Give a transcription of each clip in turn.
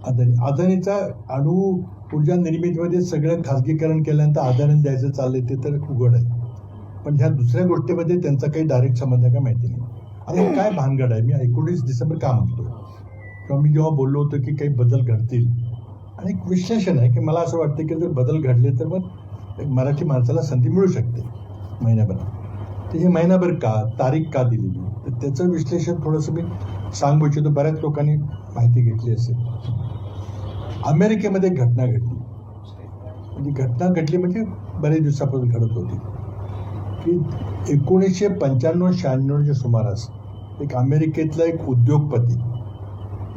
अदानीचा अणु ऊर्जा निर्मितीमध्ये सगळं खाजगीकरण केल्यानंतर अदानीला द्यायचं चाललंय ते तर उघड आहे. पण ह्या दुसऱ्या गोष्टीमध्ये त्यांचा काही डायरेक्ट संबंध आहे का माहिती नाही. आता काय भानगड आहे, मी 19 डिसेंबर का म्हणतो किंवा मी जेव्हा बोललो होतो की काही बदल घडतील, आणि एक विश्लेषण आहे की मला असं वाटतं की जर बदल घडले तर मग एक मराठी माणसाला संधी मिळू शकते महिन्याभरात. तर हे महिनाभर का, तारीख का दिलेली, तर त्याचं विश्लेषण थोडंसं मी सांगू इच्छितो. बऱ्याच लोकांनी माहिती घेतली असेल. अमेरिकेमध्ये घटना घडली, म्हणजे बरेच दिवसापासून घडत होती की 1995-96च्या सुमारास एक अमेरिकेतला एक उद्योगपती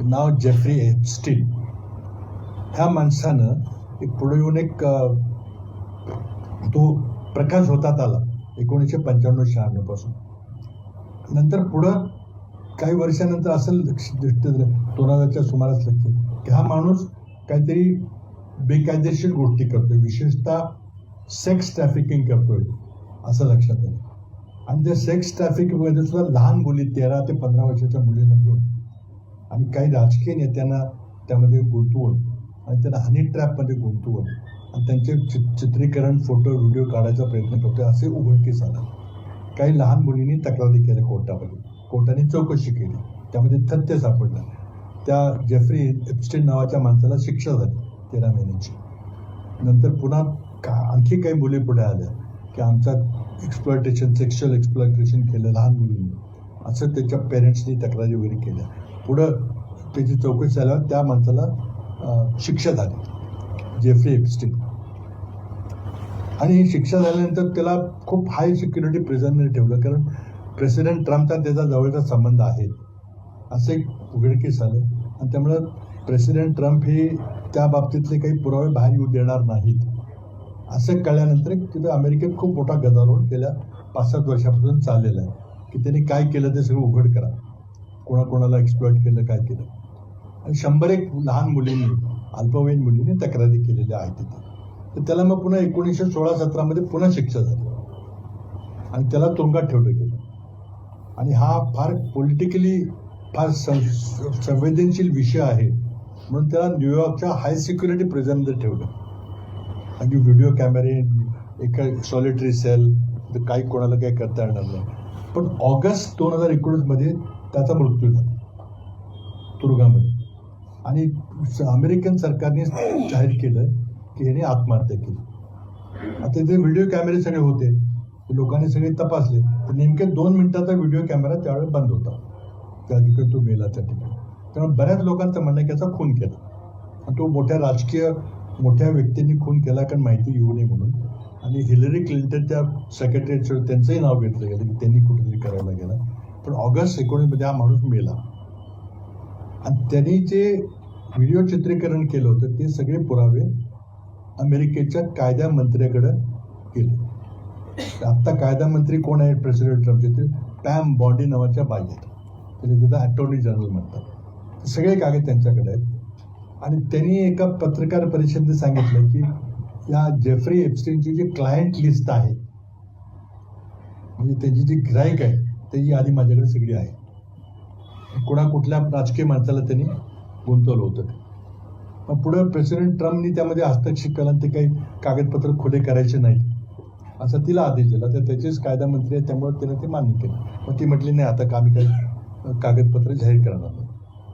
नाव जेफ्री एप्स्टीन, ह्या माणसानं एक पुढे येऊन एक तो प्रकाश होतात आला 1995-96 पासून. नंतर पुढं काही वर्षानंतर असं दृष्टी 2000च्या सुमारास लक्षात की हा माणूस काहीतरी बेकायदेशीर गोष्टी करतोय, विशेषतः सेक्स ट्रॅफिकिंग करतोय असं लक्षात आलं. आणि त्या सेक्स ट्रॅफिकिंगमध्ये सुद्धा लहान मुली 13 ते 15 वर्षाच्या मुलींना घेऊन आणि काही राजकीय नेत्यांना त्यामध्ये गुंतवून आणि त्यांना हनी ट्रॅपमध्ये गुंतवून आणि त्यांचे चित्रीकरण, फोटो, व्हिडिओ काढायचा प्रयत्न करतोय असे उघडकीस आलं. काही लहान मुलींनी तक्रारी केल्या कोर्टामध्ये, कोर्टाने चौकशी केली, त्यामध्ये तथ्य सापडलं. त्या जेफ्री एप्स्टीन नावाच्या माणसाला शिक्षा झाली 13 महिन्याची. नंतर पुन्हा आणखी काही मुली पुढे आल्या की आमचा सेक्शुअल एक्सप्लॉयटेशन केलं लहान मुलींनी, असं त्याच्या पेरेंट्सनी तक्रारी वगैरे केल्या. पुढं त्याची चौकशी झाल्यावर त्या माणसाला शिक्षा झाली, जेफ्री एप्स्टीन. आणि ही शिक्षा झाल्यानंतर त्याला खूप हाय सिक्युरिटी प्रिझनमध्ये ठेवलं, कारण प्रेसिडेंट ट्रम्पचा त्याचा जवळचा संबंध आहे असं एक उघडकीस आलं. आणि त्यामुळं प्रेसिडेंट ट्रम्प हे त्या बाबतीतले काही पुरावे बाहेर येऊ देणार नाहीत असं कळल्यानंतर तिथं अमेरिकेत खूप मोठा गदारोळ गेल्या 5-7 वर्षापासून चाललेला आहे की त्यांनी काय केलं ते सगळं उघड करा, कोणाकोणाला एक्सप्लॉइट केलं, काय केलं. आणि 101 लहान मुलींनी, अल्पवयीन मुलींनी तक्रारी केलेल्या आहेत तिथे. तर त्याला मग पुन्हा 1916-17 पुन्हा शिक्षा झाली आणि त्याला तुरुंगात ठेवलं गेलं. आणि हा फार पॉलिटिकली फार संवेदनशील विषय आहे म्हणून त्याला न्यूयॉर्कच्या हाय सिक्युरिटी प्रिझनमध्ये ठेवलं. आणि व्हिडिओ कॅमेरे, एका सॉलिटरी सेल, तर काही कोणाला काही करता येणार नाही. पण ऑगस्ट 2019 त्याचा मृत्यू झाला तुरुंगामध्ये. आणि अमेरिकन सरकारने जाहीर केलं की याने आत्महत्या केली. आता ते व्हिडिओ कॅमेरे सगळे होते, लोकांनी सगळे तपासले, तर नेमके 2 मिनिटाचा व्हिडिओ कॅमेरा त्यावेळेस बंद होता त्या ठिकाणी तो मेला त्या ठिकाणी. त्यामुळे बऱ्याच लोकांचं म्हणणं आहे की याचा खून केला आणि तो मोठ्या व्यक्तींनी खून केला, कारण माहिती येऊ नये म्हणून. आणि हिलरी क्लिंटनच्या सेक्रेटरी त्यांचंही नाव घेतलं गेलं की त्यांनी कुठेतरी करायला गेला. पण ऑगस्ट 19 हा माणूस मेला. आणि त्यांनी जे व्हिडिओ चित्रीकरण केलं होतं ते सगळे पुरावे अमेरिकेच्या कायदा मंत्र्याकडे गेले. आत्ता कायदा मंत्री कोण आहेत प्रेसिडेंट ट्रम्पचे, ते पॅम बॉन्डी नावाच्या बाई आहेत, त्याला तिथं अटॉर्नी जनरल म्हणतात. सगळे कागद त्यांच्याकडे आहेत. आणि त्यांनी एका पत्रकार परिषदेत सांगितलं की या जेफ्री एप्स्टीनची जी क्लायंट लिस्ट आहे, म्हणजे त्यांची जी गिराईक आहे त्याची यादी माझ्याकडे सगळी आहे. कुठल्या राजकीय माणसाला त्यांनी गुंतवलं होतं. मग पुढं प्रेसिडेंट ट्रम्पनी त्यामध्ये हस्तक्षेप केला, ते काही कागदपत्र खुले करायचे नाहीत असा तिला आदेश दिला. तर त्याचेच कायदा मंत्री आहे, त्यामुळे त्याने ते मान्य केलं. मग ती म्हटली नाही आता आम्ही काही कागदपत्र जाहीर करणार.